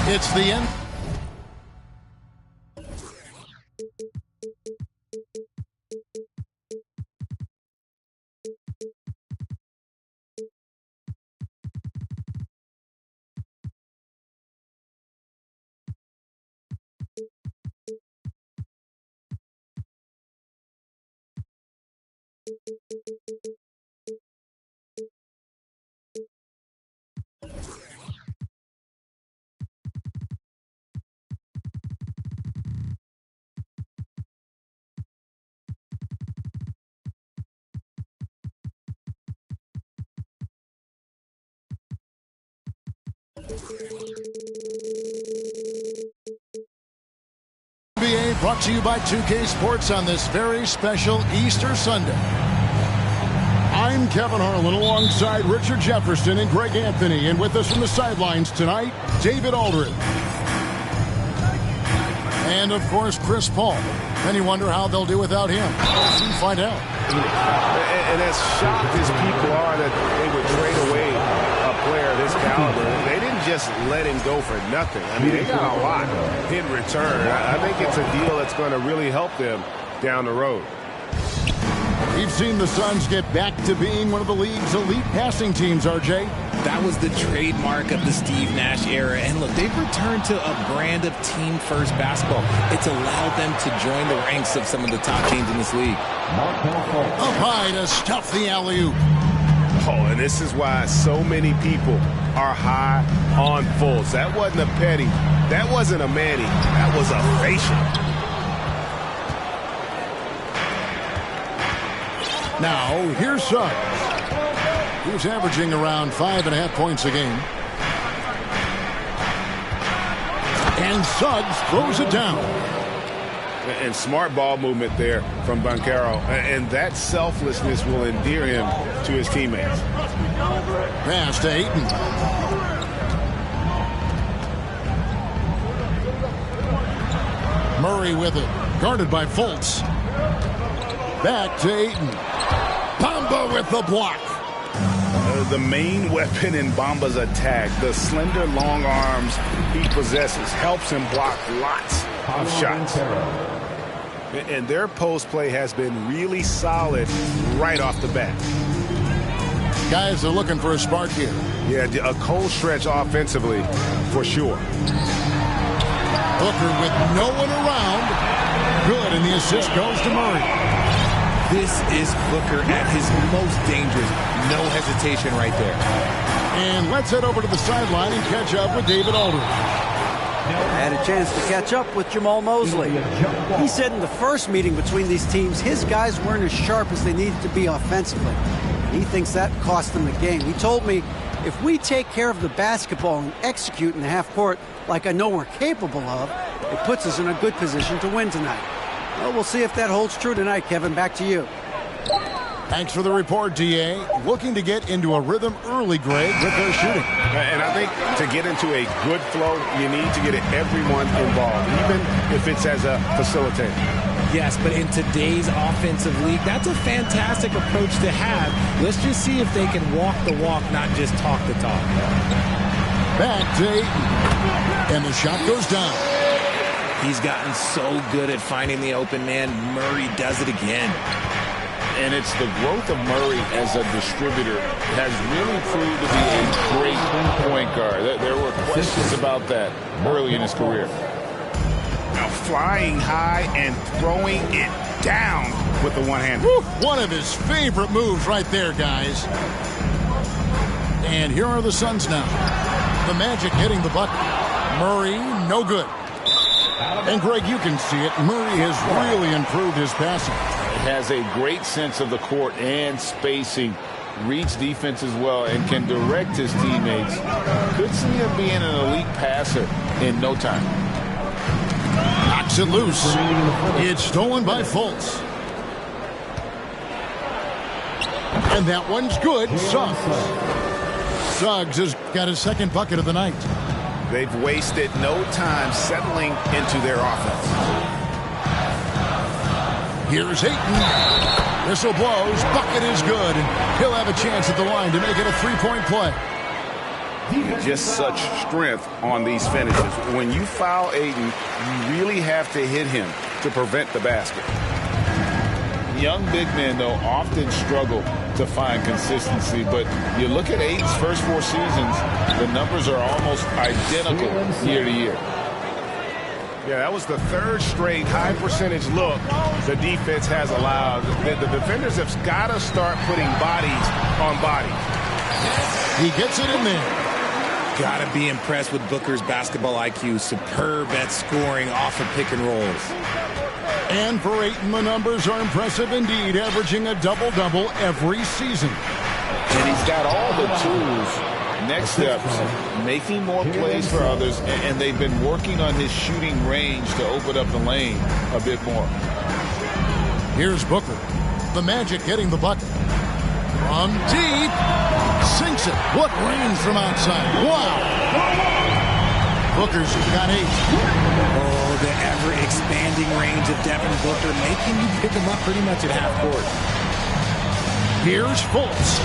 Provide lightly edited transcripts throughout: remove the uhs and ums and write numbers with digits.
It's the end. NBA brought to you by 2K Sports on this very special Easter Sunday. I'm Kevin Harlan alongside Richard Jefferson and Greg Anthony, and with us from the sidelines tonight, David Aldridge. And of course, Chris Paul. And you wonder how they'll do without him. We'll soon find out. And as shocked as people are that they would trade away a player of this caliber, they didn't just let him go for nothing. I mean, they got a lot in return. I think it's a deal that's going to really help them down the road. We've seen the Suns get back to being one of the league's elite passing teams, RJ. That was the trademark of the Steve Nash era. And look, they've returned to a brand of team-first basketball. It's allowed them to join the ranks of some of the top teams in this league. Up high to stuff the alley-oop. Oh, and this is why so many people are high on Fultz. That wasn't a petty. That wasn't a Manny. That was a facial. Now, here's Suggs. He's averaging around 5.5 points a game. And Suggs throws it down. And smart ball movement there from Banchero. And that selflessness will endear him to his teammates. Pass to Ayton. Murray with it. Guarded by Fultz. Back to Ayton. Bamba with the block. The main weapon in Bamba's attack, the slender, long arms he possesses, helps him block lots of shots. And their post play has been really solid right off the bat. Guys are looking for a spark here. Yeah, a cold stretch offensively, for sure. Booker with no one around. Good, and the assist goes to Murray. This is Booker at his most dangerous. No hesitation right there. And let's head over to the sideline and catch up with David Aldridge. I had a chance to catch up with Jamal Mosley. He said in the first meeting between these teams, his guys weren't as sharp as they needed to be offensively. He thinks that cost them the game. He told me, if we take care of the basketball and execute in the half court like I know we're capable of, it puts us in a good position to win tonight. Well, we'll see if that holds true tonight, Kevin. Back to you. Thanks for the report, D.A. Looking to get into a rhythm early, Greg, with their shooting. And I think to get into a good flow, you need to get everyone involved, even if it's as a facilitator. Yes, but in today's offensive league, that's a fantastic approach to have. Let's just see if they can walk the walk, not just talk the talk. Back to Ayton. And the shot goes down. He's gotten so good at finding the open man. Murray does it again. And it's the growth of Murray as a distributor has really proved to be a great point guard. There were questions about that early in his career. Now flying high and throwing it down with the one hand. One of his favorite moves right there, guys. And here are the Suns now. The Magic hitting the bucket. Murray, no good. And Greg, you can see it. Murray has really improved his passing. Has a great sense of the court and spacing, reads defense as well, and can direct his teammates. Could see him being an elite passer in no time. Knocks it loose. It's stolen by Fultz. And that one's good. Suggs has got his second bucket of the night. They've wasted no time settling into their offense. Here's Ayton. Whistle blows. Bucket is good. And he'll have a chance at the line to make it a three-point play. just such strength on these finishes. When you foul Ayton, you really have to hit him to prevent the basket. Young big men, though, often struggle to find consistency, but you look at Ayton's first 4 seasons, the numbers are almost identical year to year. Yeah, that was the 3rd straight high percentage look the defense has allowed. The defenders have got to start putting bodies on bodies. He gets it in there. Got to be impressed with Booker's basketball IQ. Superb at scoring off of pick and rolls. And for Ayton, the numbers are impressive indeed, averaging a double-double every season. And he's got all the tools. Next steps, making more plays for others, and they've been working on his shooting range to open up the lane a bit more. Here's Booker. The Magic getting the bucket. From deep. Sinks it. What range from outside. Wow. Booker's got 8. Oh, the ever-expanding range of Devin Booker, making you pick him up pretty much at half court. Here's Fultz.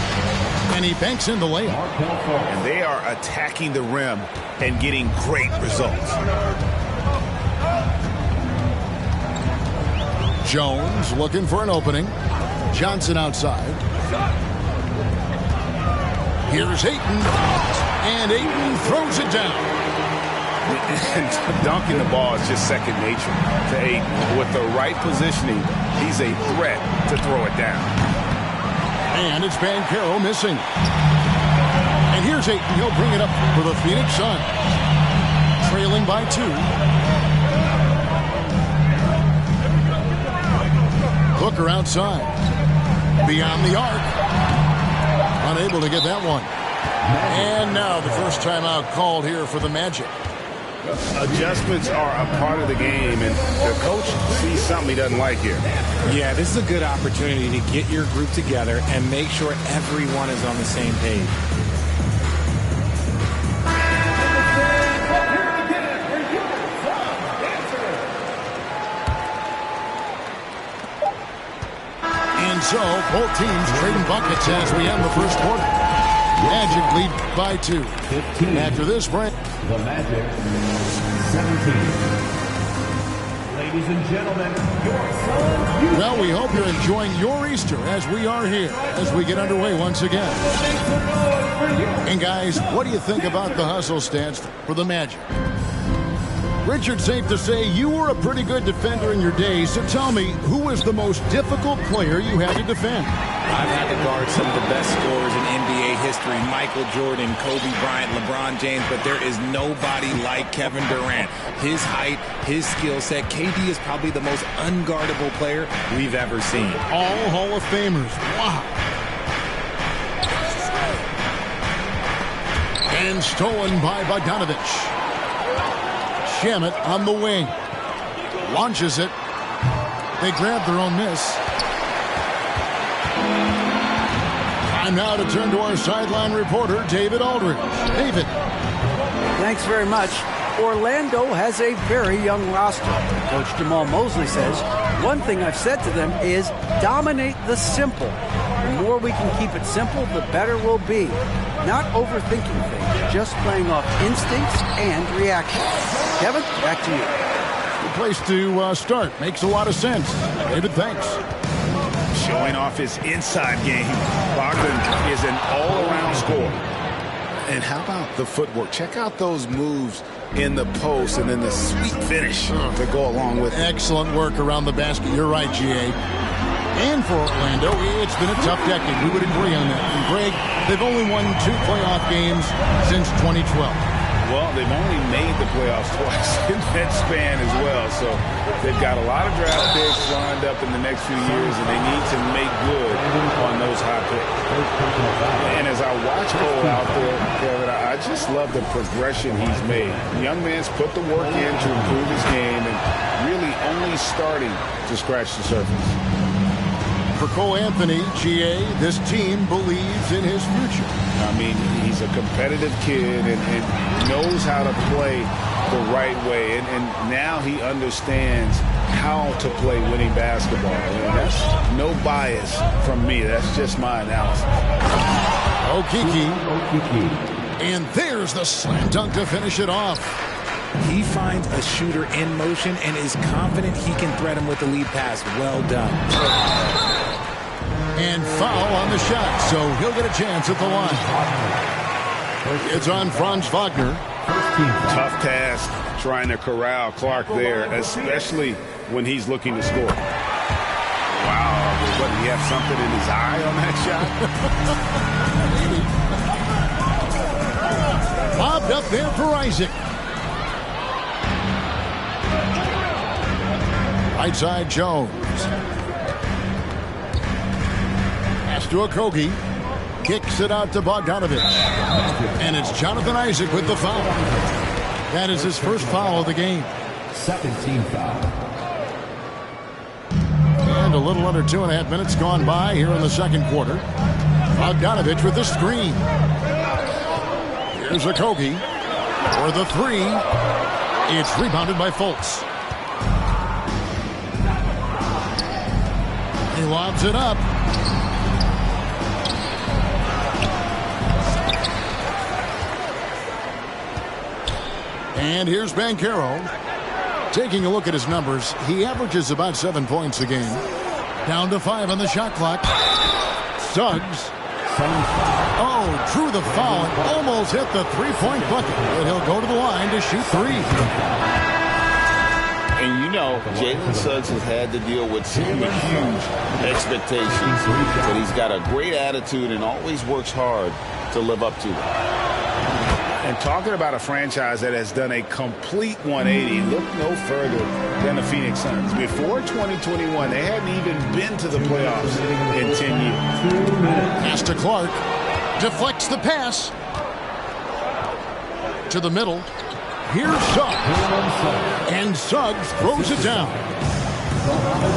And he banks in the layup. And they are attacking the rim and getting great results. Jones looking for an opening. Johnson outside. Here's Ayton. And Ayton throws it down. And dunking the ball is just second nature to Ayton. With the right positioning, he's a threat to throw it down. And it's Banchero missing. And here's Ayton. He'll bring it up for the Phoenix Suns. Trailing by 2. Booker outside. Beyond the arc. Unable to get that one. And now the first timeout called here for the Magic. Adjustments are a part of the game, and the coach sees something he doesn't like here. Yeah, this is a good opportunity to get your group together and make sure everyone is on the same page. And so, both teams trading buckets as we end the first quarter. Magic lead by 2. 15. After this break, the Magic 17. Ladies and gentlemen, your Suns. well, we hope you're enjoying your Easter as we are here as we get underway once again. And guys, what do you think about the hustle stance for the Magic? Richard, safe to say you were a pretty good defender in your day, so tell me, who was the most difficult player you had to defend? I've had to guard some of the best scorers in NBA history. Michael Jordan, Kobe Bryant, LeBron James, but there is nobody like Kevin Durant. His height, his skill set. KD is probably the most unguardable player we've ever seen. All Hall of Famers. Wow. And stolen by Bogdanovich. Shamet on the wing. Launches it. They grab their own miss. Time now to turn to our sideline reporter, David Aldridge. David. Thanks very much. Orlando has a very young roster. Coach Jamal Mosley says, one thing I've said to them is dominate the simple. The more we can keep it simple, the better we'll be. Not overthinking things, just playing off instincts and reactions. Kevin, back to you. Good place to start. Makes a lot of sense. David, thanks. Showing off his inside game. Bogdan is an all-around scorer. And how about the footwork? Check out those moves in the post and then the sweet finish to go along with it. Excellent work around the basket. You're right, G.A. And for Orlando, it's been a tough decade. We would agree on that. And Greg, they've only won 2 playoff games since 2012. Well, they've only made the playoffs twice in that span as well. So they've got a lot of draft picks lined up in the next few years, and they need to make good on those high picks. And as I watch Cole out there, Kevin, I just love the progression he's made. The young man's put the work in to improve his game and really only starting to scratch the surface. For Cole Anthony, G.A., this team believes in his future. I mean, he's a competitive kid and knows how to play the right way. And now he understands how to play winning basketball. And that's no bias from me. That's just my analysis. Okeke. And there's Here's the slam dunk to finish it off. He finds a shooter in motion and is confident he can thread him with the lead pass. Well done. And foul on the shot, so he'll get a chance at the line. It's on Franz Wagner. Tough task trying to corral Clark there, especially when he's looking to score. Wow, what, did he have something in his eye on that shot? Bobbed up there for Isaac. Right side, Jones. Pass to Okogie. Kicks it out to Bogdanovich. And it's Jonathan Isaac with the foul. That is his first foul of the game. 17 foul. And a little under 2.5 minutes gone by here in the second quarter. Bogdanovich with the screen. Here's Okogie for the three. It's rebounded by Fultz. He lobs it up. And here's Banchero. Taking a look at his numbers, he averages about 7 points a game. Down to 5 on the shot clock. Suggs. Oh, drew the foul and almost hit the three-point bucket. But he'll go to the line to shoot three. And you know, Jalen Suggs has had to deal with some huge expectations. But he's got a great attitude and always works hard to live up to them. And talking about a franchise that has done a complete 180, look no further than the Phoenix Suns. Before 2021, they hadn't even been to the playoffs in 10 years. Pass to Clark. Deflects the pass. To the middle. Here's Suggs. And Suggs throws it down.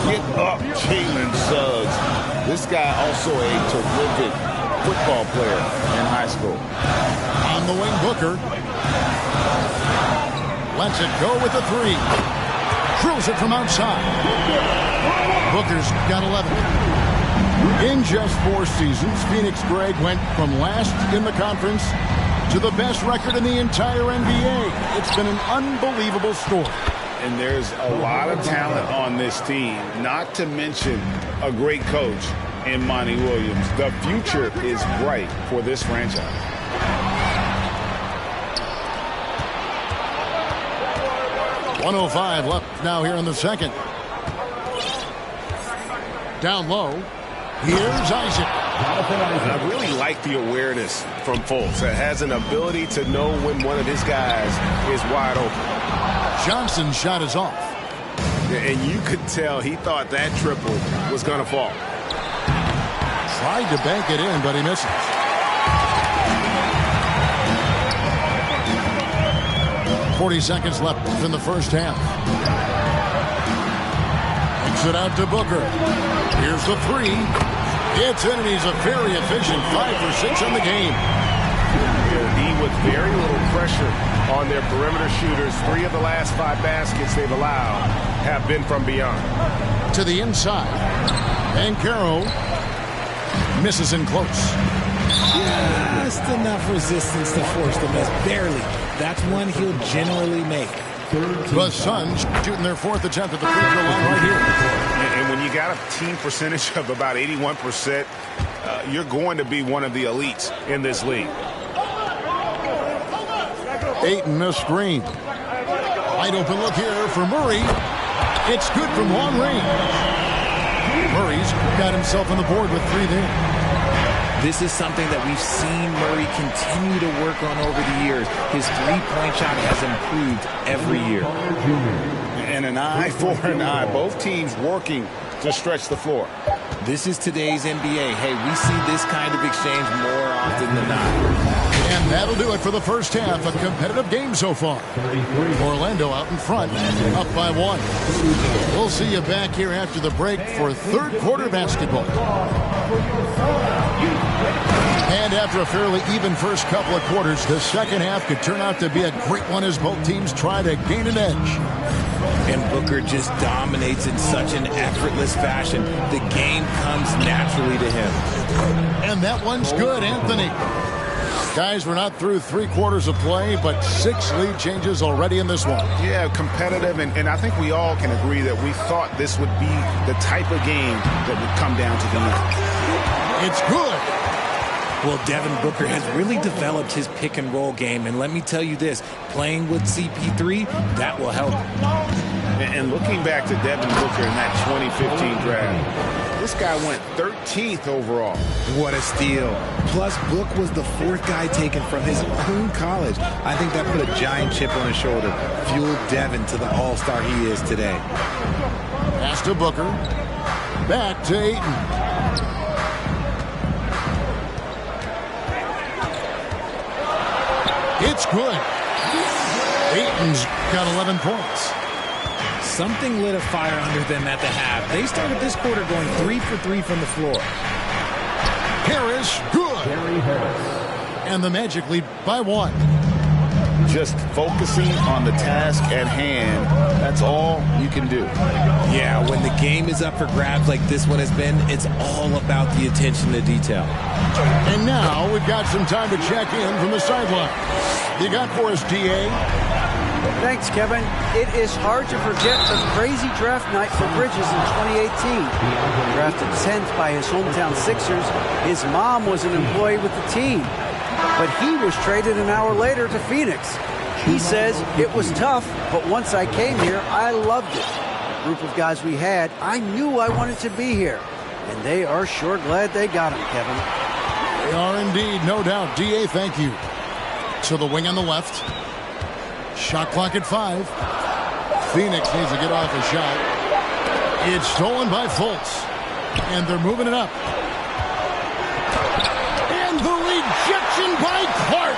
Get up, Jalen Suggs. This guy also a terrific football player in high school. On the wing, Booker. Lets it go with the three. Drills it from outside. Booker's got 11. In just 4 seasons, Phoenix, Greg, went from last in the conference to the best record in the entire NBA. It's been an unbelievable story. And there's a lot of talent on this team, not to mention a great coach in Monty Williams. The future is bright for this franchise. .105 left now here in the second. Down low. Here's Isaac. I really like the awareness from Fultz. That has an ability to know when one of his guys is wide open. Johnson's shot is off. And you could tell he thought that triple was going to fall. Tried to bank it in, but he misses. .40 seconds left in the first half. Kicks it out to Booker. Here's the three. It's in, and he's a very efficient 5 for 6 in the game. He with very little pressure on their perimeter shooters. 3 of the last 5 baskets they've allowed have been from beyond. To the inside. Banchero misses in close. Just enough resistance to force the miss. Barely. That's one he'll generally make. The Suns shooting their 4th attempt at the free throw line right here. And when you got a team percentage of about 81%, you're going to be one of the elites in this league. Ayton a screen. Wide open look here for Murray. It's good from long range. Murray's got himself on the board with 3 there. This is something that we've seen Murray continue to work on over the years. His three-point shot has improved every year. And an eye for an eye. Both teams working to stretch the floor. This is today's NBA. Hey, we see this kind of exchange more often than not. And that'll do it for the first half. A competitive game so far. Orlando out in front, up by 1. We'll see you back here after the break for third quarter basketball. And after a fairly even first couple of quarters, the second half could turn out to be a great one as both teams try to gain an edge. And Booker just dominates in such an effortless fashion. The game comes naturally to him. And that one's good, Anthony. Guys, we're not through 3 quarters of play, but 6 lead changes already in this one. Yeah, competitive, and I think we all can agree that we thought this would be the type of game that would come down to the end. It's good. Well, Devin Booker has really developed his pick-and-roll game, and let me tell you this, playing with CP3, that will help. And looking back to Devin Booker in that 2015 draft, this guy went 13th overall. What a steal. Plus, Book was the 4th guy taken from his own college. I think that put a giant chip on his shoulder, fueled Devin to the all-star he is today. Pass to Booker. Back to Ayton. It's good. Ayton's got 11 points. Something lit a fire under them at the half. They started this quarter going 3 for 3 from the floor. Harris, good. Gary Harris. And the Magic lead by 1. Just focusing on the task at hand, that's all you can do. Yeah, when the game is up for grabs like this one has been, it's all about the attention to detail. And now we've got some time to check in from the sideline. You got for us, D.A.? Thanks, Kevin. It is hard to forget the crazy draft night for Bridges in 2018. Drafted 10th by his hometown Sixers, his mom was an employee with the team. But he was traded an hour later to Phoenix. He says, it was tough, but once I came here, I loved it. The group of guys we had, I knew I wanted to be here. And they are sure glad they got him, Kevin. They are indeed, no doubt. D.A., thank you. To the wing on the left. Shot clock at 5. Phoenix needs to get off a shot. It's stolen by Fultz. And they're moving it up. And the rejection by Clark.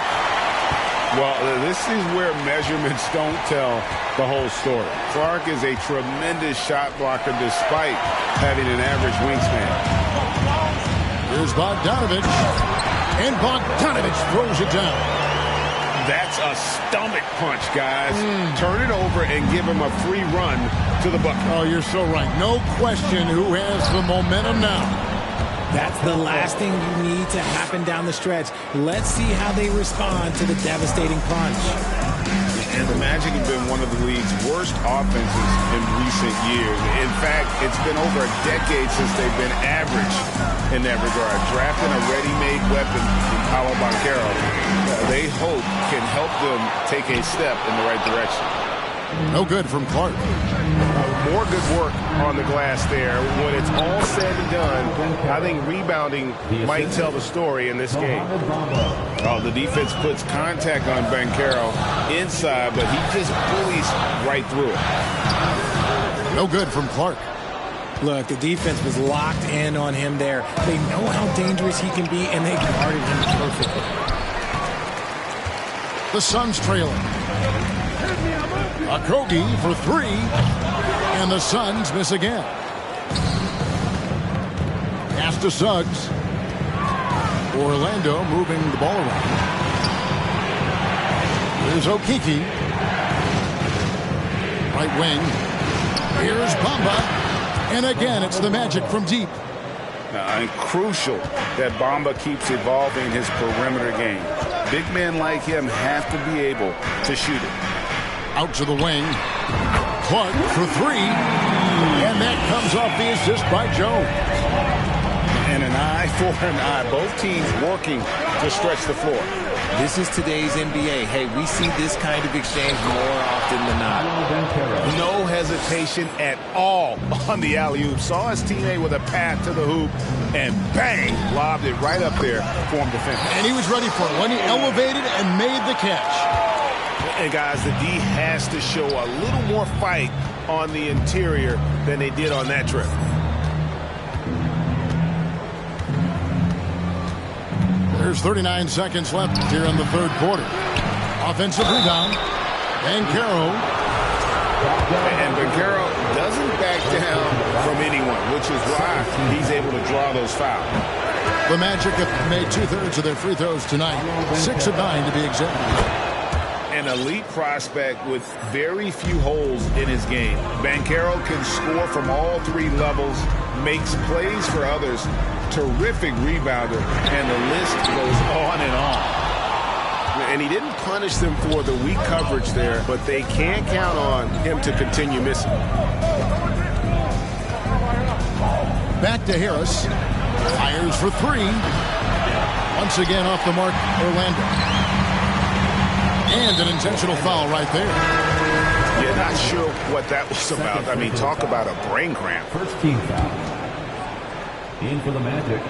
Well, this is where measurements don't tell the whole story. Clark is a tremendous shot blocker despite having an average wingspan. Here's Bogdanovich. And Bogdanovich throws it down. That's a stomach punch, guys. Turn it over and give him a free run to the bucket. Oh, you're so right. No question who has the momentum now. That's the last thing you need to happen down the stretch. Let's see how they respond to the devastating punch. And the Magic have been one of the league's worst offenses in recent years. In fact, it's been over a decade since they've been average in that regard. Drafting a ready-made weapon in Paolo Banchero, they hope can help them take a step in the right direction. No good from Clark. More good work on the glass there. When it's all said and done, I think rebounding might tell the story in this game. Oh, the defense puts contact on Banchero inside, but he just bullies right through it. No good from Clark. Look, the defense was locked in on him there. They know how dangerous he can be, and they guarded him perfectly. The Suns trailing. Okogie for 3, and the Suns miss again. Pass to Suggs. Orlando moving the ball around. Here's Okeke. Right wing. Here's Bamba. And again, it's the Magic from deep. And crucial that Bamba keeps evolving his perimeter game. Big men like him have to be able to shoot it. Out to the wing. Clark for 3. And that comes off the assist by Jones. And an eye for an eye. Both teams working to stretch the floor. This is today's NBA. Hey, we see this kind of exchange more often than not. No hesitation at all on the alley-oop. Saw his teammate with a path to the hoop, and bang, lobbed it right up there for him to finish. And he was ready for it when he elevated and made the catch. And guys, the D has to show a little more fight on the interior than they did on that trip. There's 39 seconds left here in the third quarter. Offensive rebound. Banchero. And Banchero doesn't back down from anyone, which is why he's able to draw those fouls. The Magic have made 2/3 of their free throws tonight. 6 of 9 to be exact. An elite prospect with very few holes in his game. Banchero can score from all 3 levels, makes plays for others, terrific rebounder, and the list goes on and on. And he didn't punish them for the weak coverage there, but they can't count on him to continue missing. Back to Harris. Fires for three. Once again off the mark, Orlando. And an intentional foul right there. Yeah, not sure what that was about. I mean, talk about a brain cramp. First team foul. In for the Magic.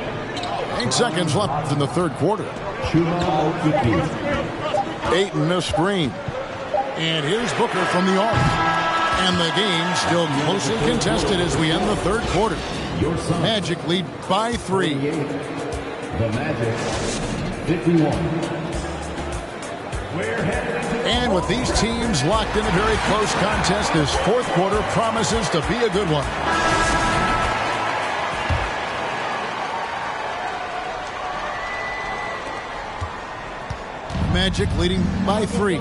8 seconds left in the third quarter. Chuma Okeke. Ayton a screen. And here's Booker from the arc. And the game still closely contested as we end the third quarter. Magic lead by 3. The Magic, 51. And with these teams locked in a very close contest, this fourth quarter promises to be a good one. Magic leading by 3.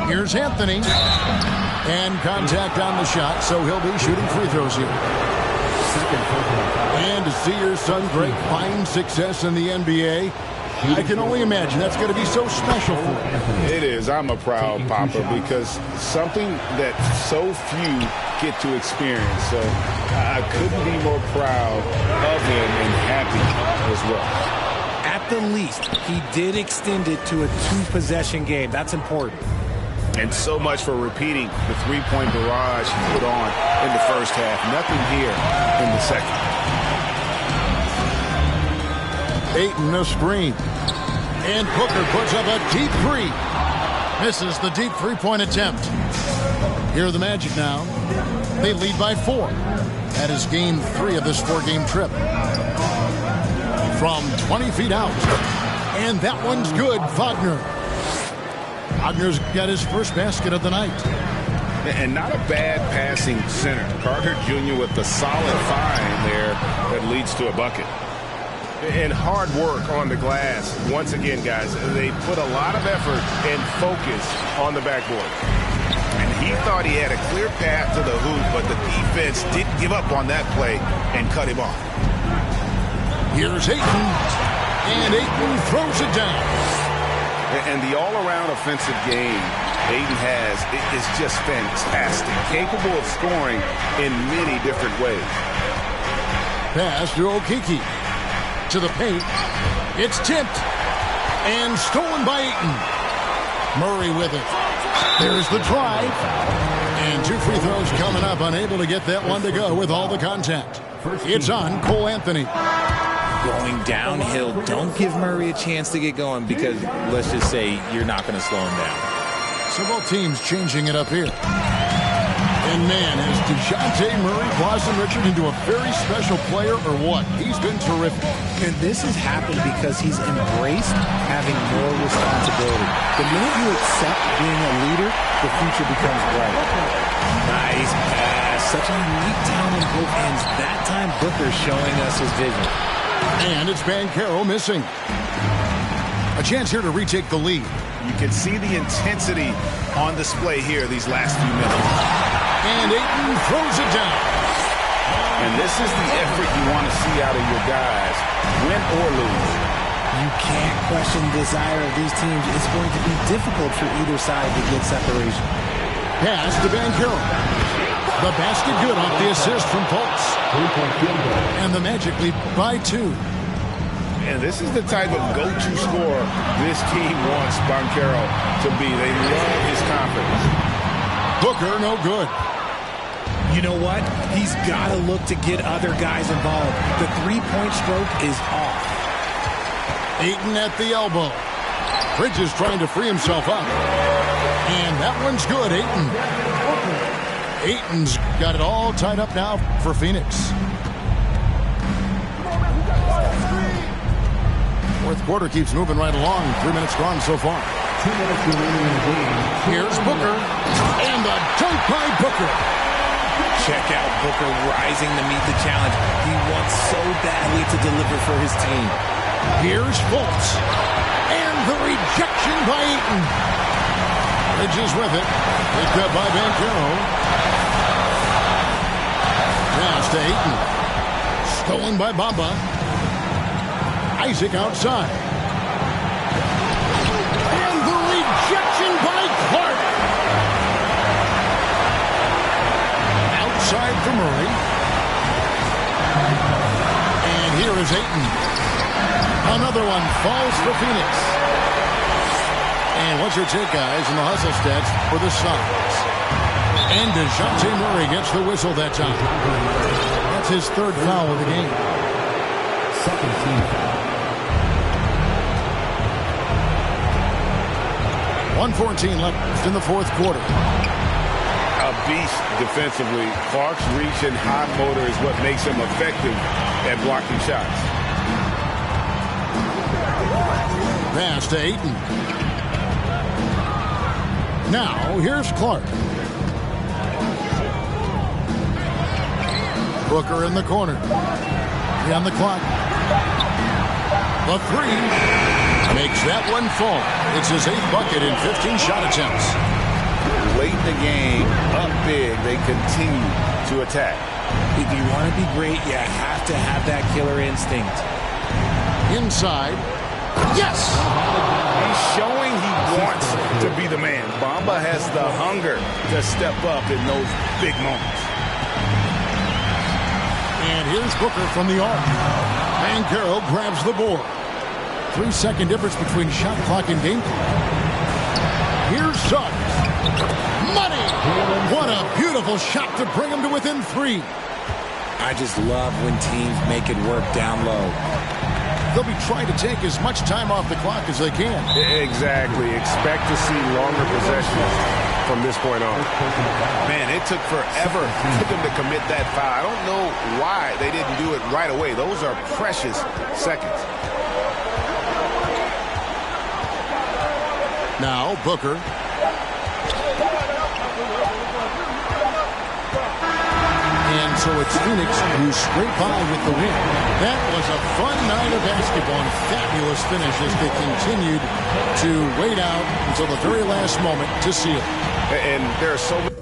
Here's Anthony. And contact on the shot, so he'll be shooting free throws here. And to see your son Greg find success in the NBA, I can only imagine that's going to be so special for him. It is. I'm a proud papa because something that so few get to experience. So I couldn't be more proud of him and happy as well. At the least, he did extend it to a 2-possession game. That's important. And so much for repeating the three-point barrage he put on in the first half. Nothing here in the second. Ayton a screen. And Booker puts up a deep 3. Misses the deep 3-point attempt. Here are the Magic now. They lead by 4. That is game 3 of this 4-game trip. From 20 feet out. And that one's good, Wagner. Wagner's got his first basket of the night. And not a bad passing center. Carter Jr. with the solid find there that leads to a bucket. And hard work on the glass. Once again, guys, they put a lot of effort and focus on the backboard. And he thought he had a clear path to the hoop, but the defense didn't give up on that play and cut him off. Here's Ayton. And Ayton throws it down. And the all-around offensive game Ayton has is just fantastic. Capable of scoring in many different ways. Pass to Okeke. To the paint. It's tipped. And stolen by Ayton. Murray with it. There's the try. And 2 free throws coming up. Unable to get that one to go with all the contact. It's on Cole Anthony. Going downhill, don't give Murray a chance to get going because, let's just say, you're not going to slow him down. So both teams changing it up here. And man, has DeJounte Murray blossomed, Richard, into a very special player or what? He's been terrific. And this has happened because he's embraced having more responsibility. The minute you accept being a leader, the future becomes bright. Nice pass. Such a unique talent on both ends. That time, Booker showing us his vision. And it's Banchero missing. A chance here to retake the lead. You can see the intensity on display here these last few minutes. And Ayton throws it down. And this is the effort you want to see out of your guys, win or lose. You can't question the desire of these teams. It's going to be difficult for either side to get separation. Pass to Banchero. The basket good off the assist from Fultz. And the Magic lead by 2. And this is the type of go-to scorer this team wants Banchero to be. They love his confidence. Booker, no good. You know what? He's got to look to get other guys involved. The three-point stroke is off. Ayton at the elbow. Bridges trying to free himself up. And that one's good, Ayton. Ayton's got it all tied up now for Phoenix. Fourth quarter keeps moving right along. 3 minutes gone so far. 2 minutes remaining in the game. Here's Booker. And the dunk by Booker. Check out Booker rising to meet the challenge. He wants so badly to deliver for his team. Here's Fultz. And the rejection by Ayton. Bridges with it. Picked up by Banchero. Pass to Ayton. Stolen by Bamba. Isaac outside. Murray. And here is Ayton. Another one falls for Phoenix. And what's your take, guys, in the hustle stats for the Suns? And DeJounte Murray gets the whistle that time. That's his third foul of the game. Second team foul. 1:14 left in the fourth quarter. A beast defensively. Clark's reach and high motor is what makes him effective at blocking shots. Pass to Ayton. Now, here's Clark. Booker in the corner. On the clock. The three makes that one fall. It's his 8th bucket in 15 shot attempts. Late in the game, up big, they continue to attack. If you want to be great, you have to have that killer instinct. Inside. Yes! He's showing he wants to be the man. Bamba has the hunger to step up in those big moments. And here's Booker from the arc. Banchero grabs the board. 3-second difference between shot clock and game clock. Here's Suggs. Money! What a beautiful shot to bring him to within 3. I just love when teams make it work down low. They'll be trying to take as much time off the clock as they can. Exactly. Expect to see longer possessions from this point on. Man, it took forever for them to commit that foul. I don't know why they didn't do it right away. Those are precious seconds. Now, Booker. And so it's Phoenix who scrape by with the win. That was a fun night of basketball and fabulous finish as they continued to wait out until the very last moment to seal it. And there are so many